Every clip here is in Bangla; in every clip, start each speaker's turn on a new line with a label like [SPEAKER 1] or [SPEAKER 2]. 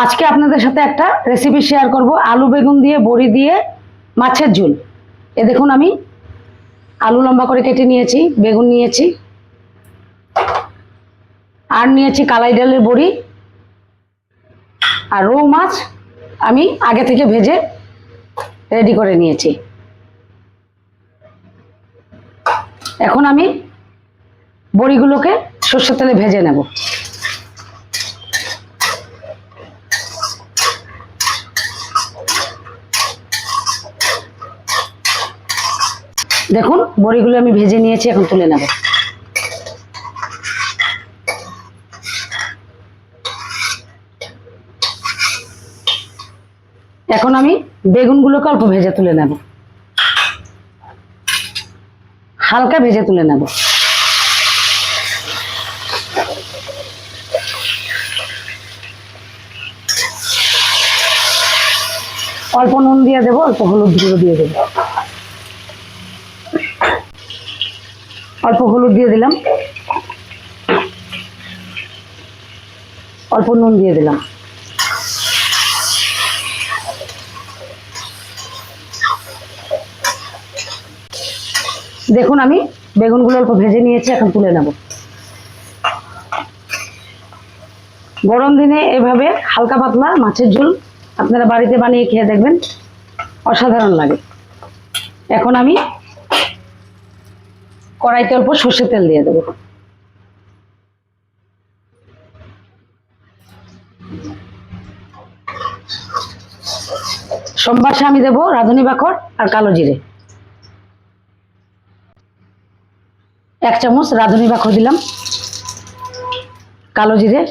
[SPEAKER 1] আজকে আপনাদের সাথে একটা রেসিপি শেয়ার করব, আলু বেগুন দিয়ে বড়ি দিয়ে মাছের ঝোল। এ দেখুন, আমি আলু লম্বা করে কেটে নিয়েছি, বেগুন নিয়েছি, আর নিয়েছি কালাই ডালের বড়ি, আর রৌ মাছ আমি আগে থেকে ভেজে রেডি করে নিয়েছি। এখন আমি বড়িগুলোকে সর্ষের তেলে ভেজে নেব। দেখুন, বড়িগুলো আমি ভেজে নিয়েছি, এখন তুলে নেব। এখন আমি বেগুনগুলোকে অল্প ভেজে তুলে নেব, হালকা ভেজে তুলে নেব। অল্প নুন দিয়ে দেবো, অল্প হলুদ গুঁড়ো দিয়ে দেবো, অল্প হলুদ দিয়ে দিলাম, অল্প নুন দিয়ে দিলাম। দেখুন, আমি বেগুনগুলো অল্প ভেজে নিয়েছি, এখন তুলে নেব। গরম দিনে এভাবে হালকা পাতলা মাছের ঝোল আপনারা বাড়িতে বানিয়ে খেয়ে দেখবেন, অসাধারণ লাগে। এখন আমি কড়াইতে অল্প সর্ষের তেল দিয়ে দেবো। সম্বাসে আমি দেবো রাঁধুনি বাখর আর কালো জিরে। 1 চামচ রাঁধুনি বাখর দিলাম, কালো জিরে।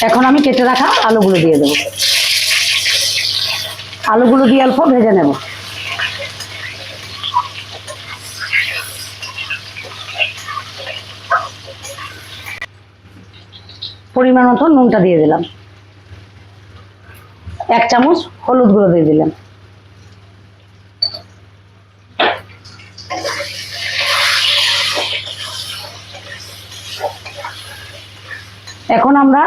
[SPEAKER 1] এখন আমি কেটে রাখা আলুগুলো দিয়ে দেবো। আলুগুলো দিয়ে অল্প ভেজে নেব। পরিমাণ মতো নুনটা দিয়ে দিলাম, 1 চামচ হলুদ গুঁড়ো দিয়ে দিলাম। এখন আমরা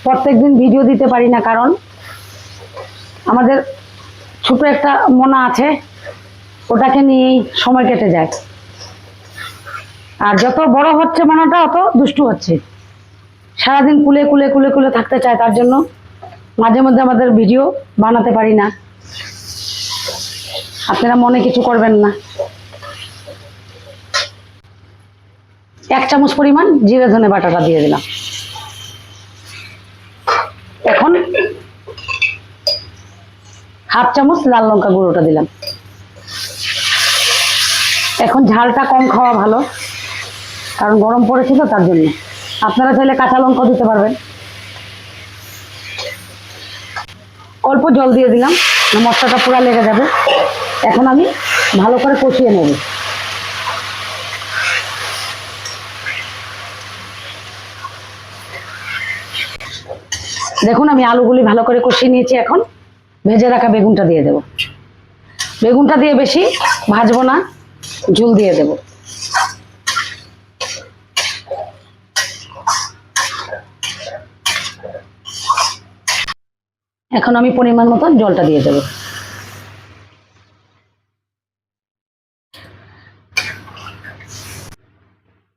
[SPEAKER 1] প্রত্যেকদিন ভিডিও দিতে পারি না, কারণ আমাদের ছোট একটা মোনা আছে, ওটাকে নিয়েই সময় কেটে যায়। আর যত বড় হচ্ছে মোনাটা, অত দুষ্টু হচ্ছে, সারাদিন কুলে কুলে কুলে কুলে থাকতে চায়। তার জন্য মাঝে মধ্যে আমাদের ভিডিও বানাতে পারি না, আপনারা মনে কিছু করবেন না। 1 চামচ পরিমাণ জিরে ধনে বাটাটা দিয়ে দিলাম। এখন 1/2 চামচ লাল লঙ্কা গুঁড়োটা দিলাম। এখন ঝালটা কম খাওয়া ভালো, কারণ গরম পড়েছে তো, তার জন্য। আপনারা চাইলে কাঁচা লঙ্কা দিতে পারবেন। অল্প জল দিয়ে দিলাম, মশলাটা পুরা লেগে যাবে। এখন আমি ভালো করে কষিয়ে নেব। দেখুন, আমি আলুগুলি ভালো করে কষিয়ে নিয়েছি। এখন ভেজে রাখা বেগুনটা দিয়ে দেব। বেগুনটা দিয়ে বেশি ভাজবো না, ঝোল দিয়ে দেব। এখন আমি পরিমাণ মতো জলটা দিয়ে দেব।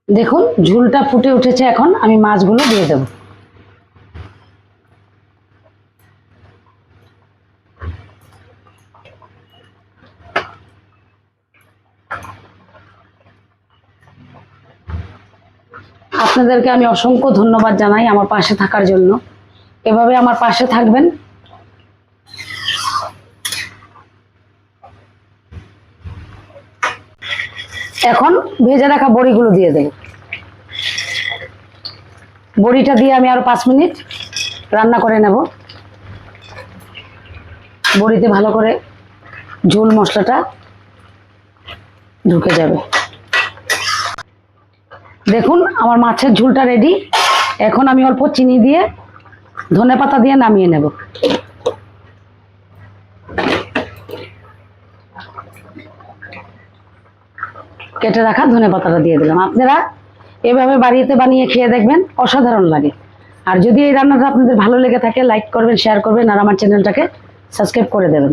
[SPEAKER 1] দেখুন, ঝোলটা ফুটে উঠেছে। এখন আমি মাছগুলো দিয়ে দেব। আপনাদেরকে আমি অসংখ্য ধন্যবাদ জানাই আমার পাশে থাকার জন্য। এভাবে আমার পাশে থাকবেন। এখন ভেজে রাখা বড়িগুলো দিয়ে দেব। বড়িটা দিয়ে আমি আরো 5 মিনিট রান্না করে নেব। বড়িতে ভালো করে ঝোল মশলাটা ঢুকে যাবে। দেখুন, আমার মাছের ঝোলটা রেডি। এখন আমি অল্প চিনি দিয়ে ধনেপাতা দিয়ে নামিয়ে নেব। কেটে রাখা ধনেপাতাটা দিয়ে দিলাম। আপনারা এভাবে বাড়িতে বানিয়ে খেয়ে দেখবেন, অসাধারণ লাগে। আর যদি এই রান্নাটা আপনাদের ভালো লেগে থাকে লাইক করবেন, শেয়ার করবেন আর আমার চ্যানেলটাকে সাবস্ক্রাইব করে দেবেন।